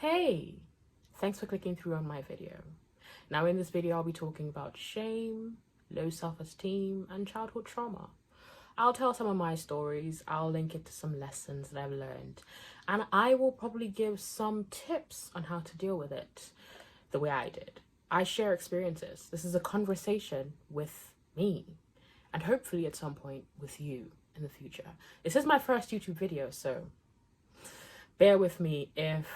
Hey, thanks for clicking through on my video. Now in this video, I'll be talking about shame, low self-esteem, and childhood trauma. I'll tell some of my stories, I'll link it to some lessons that I've learned, and I will probably give some tips on how to deal with it the way I did. I share experiences. This is a conversation with me, and hopefully at some point with you in the future. This is my first YouTube video, so bear with me if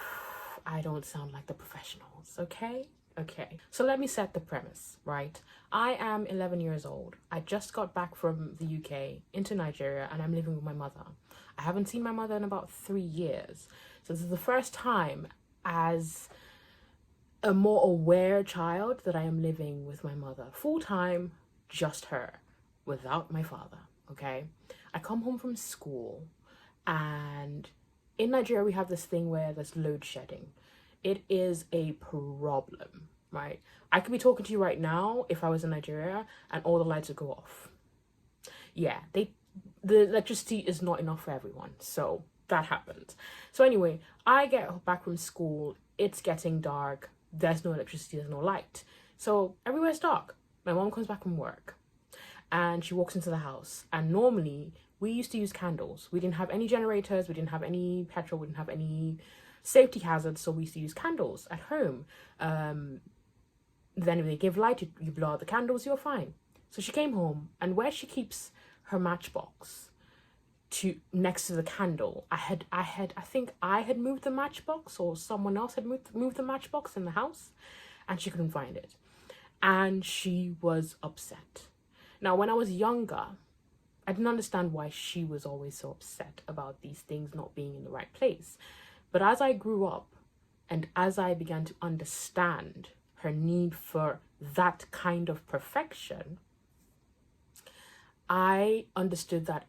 I don't sound like the professionals, okay? Okay, so let me set the premise, right? I am 11 years old. I just got back from the UK into Nigeria and I'm living with my mother. I haven't seen my mother in about 3 years. So this is the first time as a more aware child that I am living with my mother. Full time, just her, without my father, okay? I come home from school and in Nigeria, we have this thing where there's load shedding. It is a problem, right? I could be talking to you right now if I was in Nigeria and all the lights would go off. Yeah, the electricity is not enough for everyone. So that happens. So anyway, I get back from school. It's getting dark. There's no electricity. There's no light. So everywhere's dark. My mom comes back from work and she walks into the house. And normally we used to use candles. We didn't have any generators. We didn't have any petrol. We didn't have any safety hazards. So we used to use candles at home. Then if they give light, you blow out the candles, you're fine. So she came home and where she keeps her matchbox next to the candle, I think I had moved the matchbox or someone else had moved the matchbox in the house and she couldn't find it. And she was upset. Now, when I was younger, I didn't understand why she was always so upset about these things not being in the right place. But as I grew up and as I began to understand her need for that kind of perfection, I understood that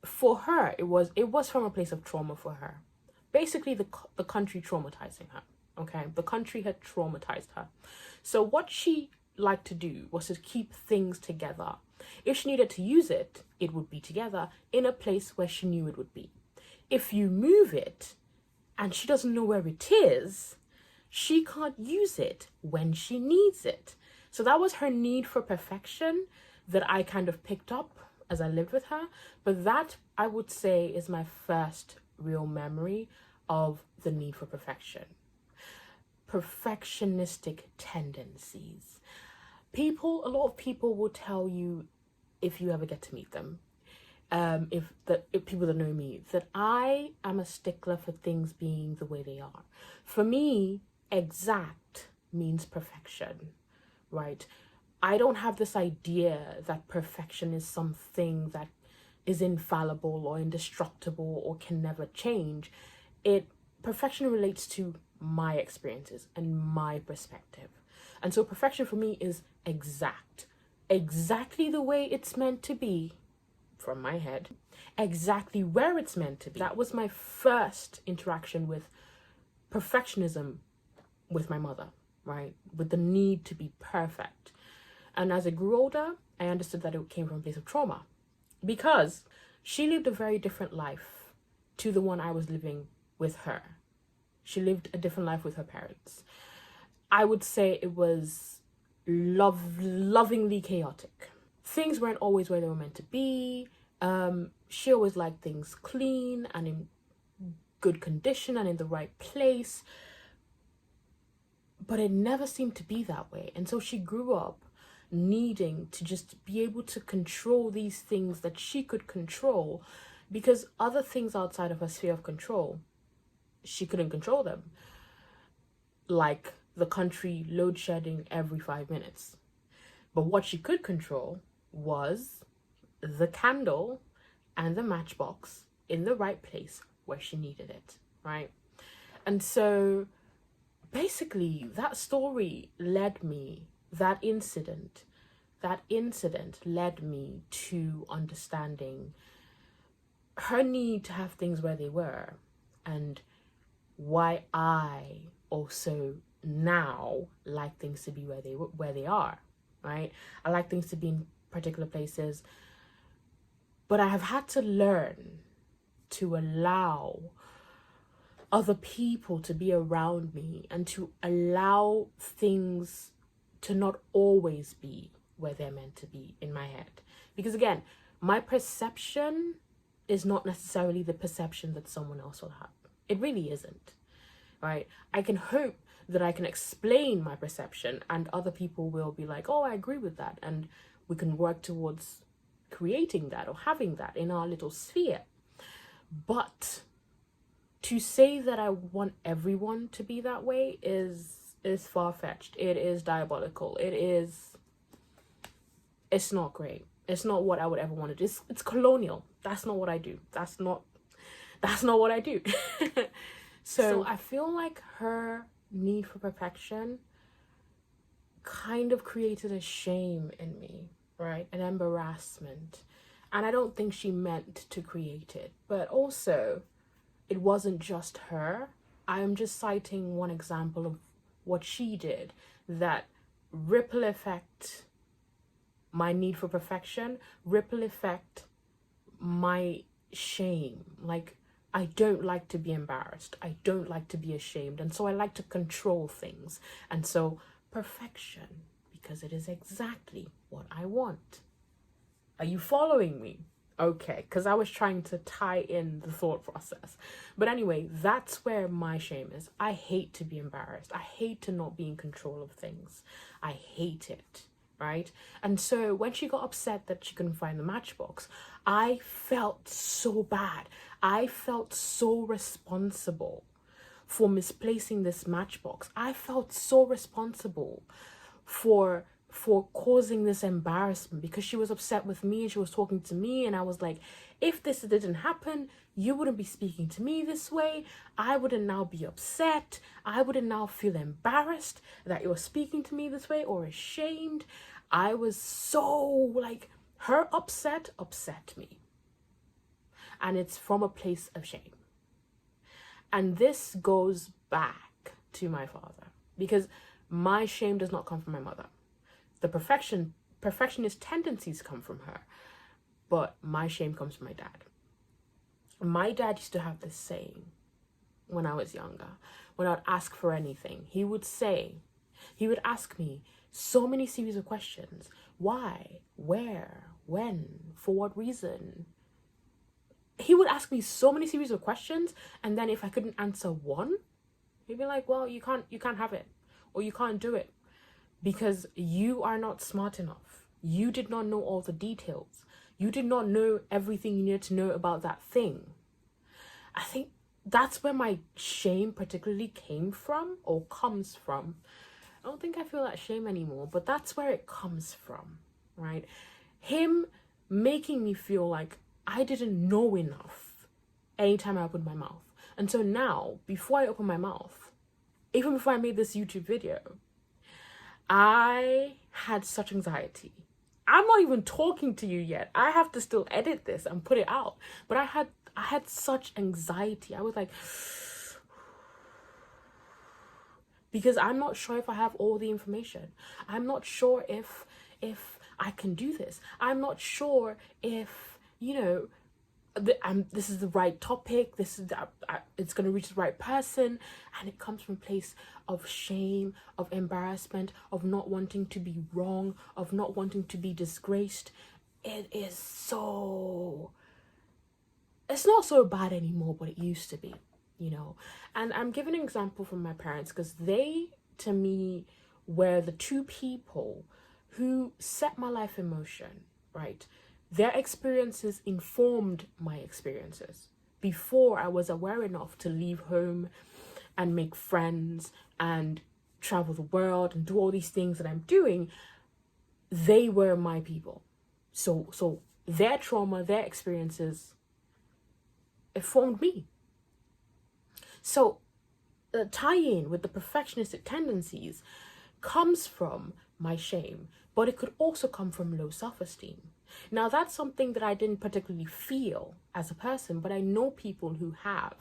for her, it was from a place of trauma for her. Basically, the country traumatizing her, okay? The country had traumatized her. So what she liked to do was to keep things together. If she needed to use it, it would be together in a place where she knew it would be. If you move it and she doesn't know where it is, she can't use it when she needs it. So that was her need for perfection that I kind of picked up as I lived with her. But that, I would say, is my first real memory of the need for perfection. Perfectionistic tendencies. A lot of people will tell you, if you ever get to meet them, if people that know me, that I am a stickler for things being the way they are. For me, exact means perfection, right? I don't have this idea that perfection is something that is infallible or indestructible or can never change. Perfection relates to my experiences and my perspective. And so perfection for me is exactly the way it's meant to be from my head, exactly where it's meant to be. That was my first interaction with perfectionism with my mother, right? With the need to be perfect. And as I grew older, I understood that it came from a place of trauma because she lived a very different life to the one I was living with her. She lived a different life with her parents. I would say it was lovingly chaotic. Things weren't always where they were meant to be. She always liked things clean and in good condition and in the right place. But it never seemed to be that way. And so she grew up needing to just be able to control these things that she could control because other things outside of her sphere of control, she couldn't control them. Like the country load shedding every 5 minutes. But what she could control was the candle and the matchbox in the right place where she needed it, right? And so basically that story led me, that incident led me to understanding her need to have things where they were and why I also now like things to be where they are, right? I like things to be in particular places, but I have had to learn to allow other people to be around me and to allow things to not always be where they're meant to be in my head. Because again, my perception is not necessarily the perception that someone else will have. It really isn't, right? I can hope that I can explain my perception and other people will be like, oh, I agree with that. And we can work towards creating that or having that in our little sphere. But to say that I want everyone to be that way is far-fetched. It is diabolical. It's not great. It's not what I would ever want to do. It's colonial. That's not what I do. That's not what I do. So I feel like her need for perfection kind of created a shame in me, right? An embarrassment. And I don't think she meant to create it. But also, it wasn't just her. I am just citing one example of what she did that ripple effect my need for perfection, ripple effect my shame. Like, I don't like to be embarrassed. I don't like to be ashamed. And so I like to control things. And so perfection, because it is exactly what I want. Are you following me? Okay, because I was trying to tie in the thought process. But anyway, that's where my shame is. I hate to be embarrassed. I hate to not be in control of things. I hate it, right? And so when she got upset that she couldn't find the matchbox, I felt so bad. I felt so responsible for misplacing this matchbox. I felt so responsible for causing this embarrassment because she was upset with me and she was talking to me, and I was like, if this didn't happen, you wouldn't be speaking to me this way. I wouldn't now be upset. I wouldn't now feel embarrassed that you're speaking to me this way or ashamed. I was so like, her upset me. And it's from a place of shame. And this goes back to my father because my shame does not come from my mother. The perfectionist tendencies come from her, but my shame comes from my dad. My dad used to have this saying when I was younger, when I would ask for anything, he would ask me so many series of questions. Why? Where? When? For what reason? He would ask me so many series of questions, and then if I couldn't answer one, he'd be like, well, you can't have it, or you can't do it because you are not smart enough. You did not know all the details. You did not know everything you needed to know about that thing. I think that's where my shame particularly came from or comes from. I don't think I feel that shame anymore, but that's where it comes from, right? Him making me feel like I didn't know enough anytime I opened my mouth. And so now, before I open my mouth, even before I made this YouTube video, I had such anxiety. I'm not even talking to you yet. I have to still edit this and put it out. But I had such anxiety. I was like, because I'm not sure if I have all the information. I'm not sure if I can do this. I'm not sure if, this is the right topic. It's going to reach the right person. And it comes from a place of shame, of embarrassment, of not wanting to be wrong, of not wanting to be disgraced. It's not so bad anymore, but it used to be, And I'm giving an example from my parents because they, to me, were the two people who set my life in motion, right? Their experiences informed my experiences before I was aware enough to leave home and make friends and travel the world and do all these things that I'm doing. They were my people. So their trauma, their experiences, it formed me. So the tie-in with the perfectionistic tendencies comes from my shame, but it could also come from low self-esteem. Now, that's something that I didn't particularly feel as a person, but I know people who have.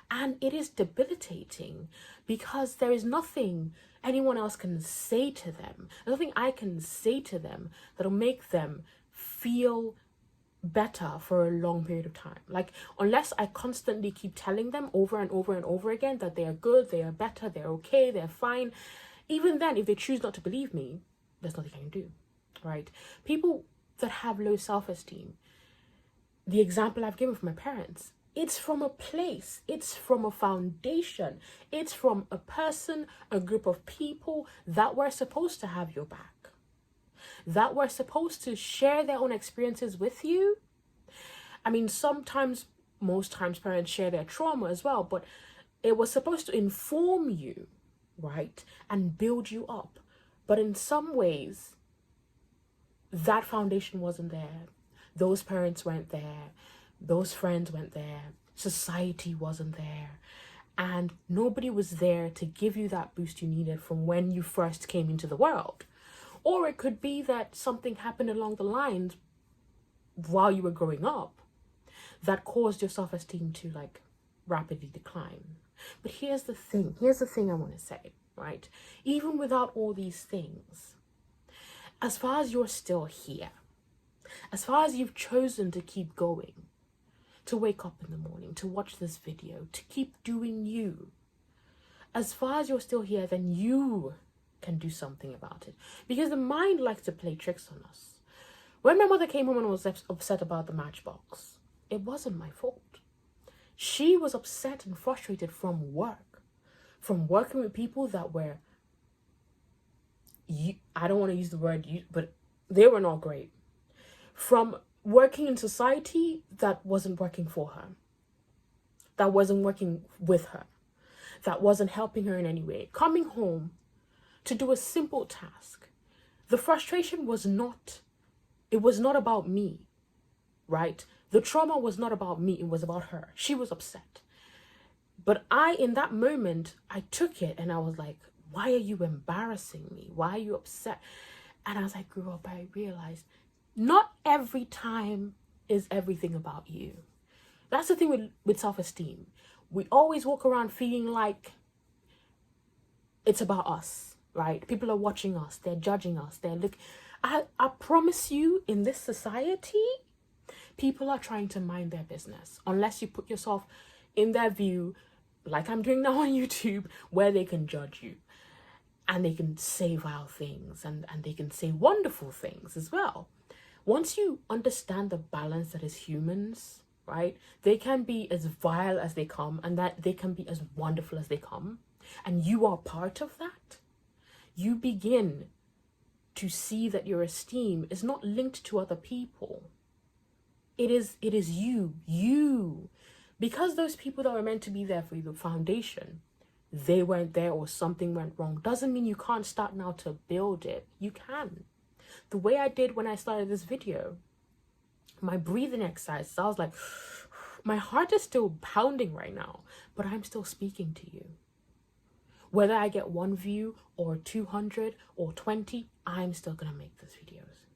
And it is debilitating because there is nothing anyone else can say to them. There's nothing I can say to them that'll make them feel better for a long period of time. Like, unless I constantly keep telling them over and over and over again that they are good, they are better, they're okay, they're fine, even then, if they choose not to believe me, there's nothing I can do, right? People that have low self-esteem, the example I've given from my parents, it's from a place, it's from a foundation, it's from a person, a group of people that were supposed to have your back, that were supposed to share their own experiences with you. I mean, sometimes, most times, parents share their trauma as well, but it was supposed to inform you, right, and build you up. But in some ways, that foundation wasn't there. Those parents weren't there. Those friends weren't there. Society wasn't there. And nobody was there to give you that boost you needed from when you first came into the world. Or it could be that something happened along the lines while you were growing up that caused your self-esteem to like rapidly decline. But here's the thing I want to say, right? Even without all these things, as far as you're still here, as far as you've chosen to keep going, to wake up in the morning, to watch this video, to keep doing you, as far as you're still here, then you can do something about it. Because the mind likes to play tricks on us. When my mother came home and was upset about the matchbox, it wasn't my fault. She was upset and frustrated from work, from working with people that were, I don't want to use the word, but they were not great. From working in society that wasn't working for her, that wasn't working with her, that wasn't helping her in any way. Coming home to do a simple task. The frustration was not about me, right? The trauma was not about me, it was about her. She was upset. But in that moment, I took it and I was like, why are you embarrassing me? Why are you upset? And as I grew up, I realized not every time is everything about you. That's the thing with self-esteem. We always walk around feeling like it's about us, right? People are watching us, they're judging us, I promise you, in this society, people are trying to mind their business unless you put yourself in their view, like I'm doing now on YouTube, where they can judge you and they can say vile things and they can say wonderful things as well. Once you understand the balance that is humans, right, they can be as vile as they come and that they can be as wonderful as they come, and you are part of that, you begin to see that your esteem is not linked to other people. It is you. Because those people that were meant to be there for you, the foundation, they weren't there or something went wrong, doesn't mean you can't start now to build it. You can. The way I did when I started this video, my breathing exercises, I was like, my heart is still pounding right now, but I'm still speaking to you. Whether I get 1 view or 200 or 20, I'm still gonna make these videos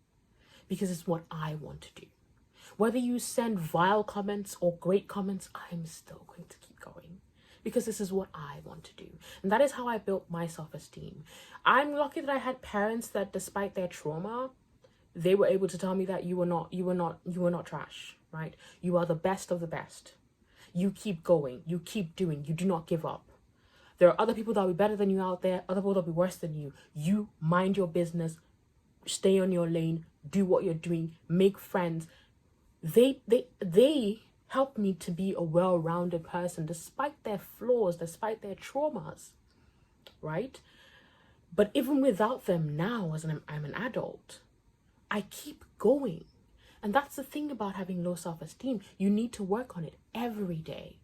because it's what I want to do. Whether you send vile comments or great comments, I'm still going to keep going because this is what I want to do. And that is how I built my self-esteem. I'm lucky that I had parents that, despite their trauma, they were able to tell me that you were not trash, right? You are the best of the best. You keep going, you keep doing, you do not give up. There are other people that will be better than you out there, other people that will be worse than you. You mind your business, stay on your lane, do what you're doing, make friends. They helped me to be a well-rounded person despite their flaws, despite their traumas, right? But even without them now, as I'm an adult, I keep going. And that's the thing about having low self-esteem. You need to work on it every day.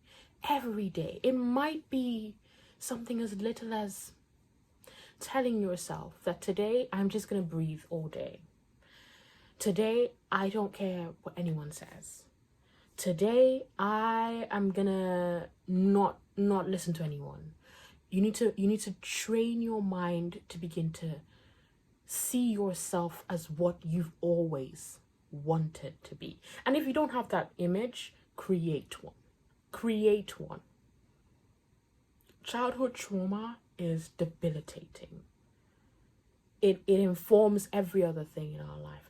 Every day. It might be something as little as telling yourself that today I'm just going to breathe all day. Today, I don't care what anyone says. Today, I am going to not listen to anyone. You need to train your mind to begin to see yourself as what you've always wanted to be. And if you don't have that image, create one. Create one. Childhood trauma is debilitating. It informs every other thing in our life.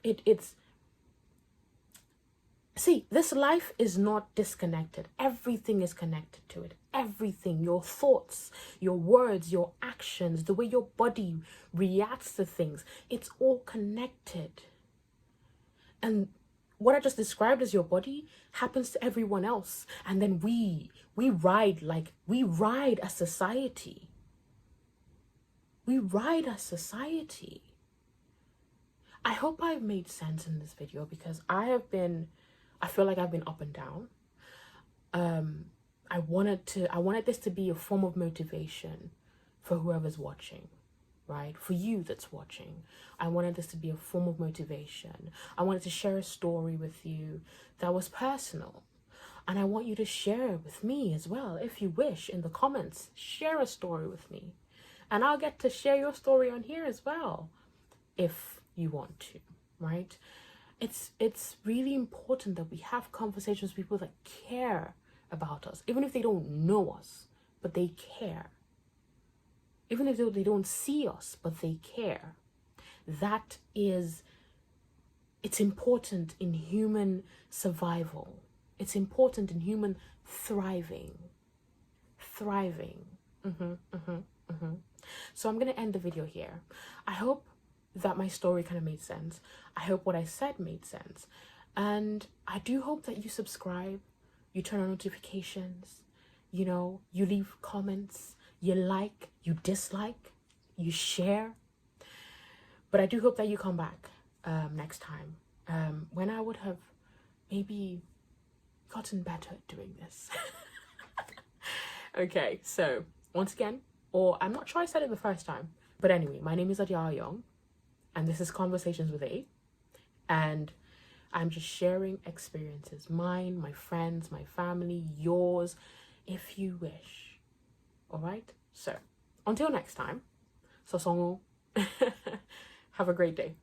See, this life is not disconnected. Everything is connected to it. Everything, your thoughts, your words, your actions, the way your body reacts to things, it's all connected. And what I just described as your body happens to everyone else. And then we ride as society. We ride as society. I hope I've made sense in this video, because I feel like I've been up and down. I wanted this to be a form of motivation for whoever's watching, right? For you that's watching. I wanted this to be a form of motivation. I wanted to share a story with you that was personal. And I want you to share it with me as well. If you wish, in the comments, share a story with me. And I'll get to share your story on here as well, if you want to, right? It's really important that we have conversations with people that care about us, even if they don't know us, but they care. Even if they don't see us, but they care. It's important in human survival. It's important in human thriving. So I'm going to end the video here. I hope that my story kind of made sense. I hope what I said made sense. And I do hope that you subscribe, you turn on notifications, you leave comments, you like, you dislike, you share. But I do hope that you come back next time, when I would have maybe gotten better at doing this. Okay, so once again, or I'm not sure I said it the first time, but anyway, my name is Adia Young, and this is Conversations with A, and I'm just sharing experiences, mine, my friends, my family, yours, if you wish. All right? So, until next time, Sosongo, have a great day.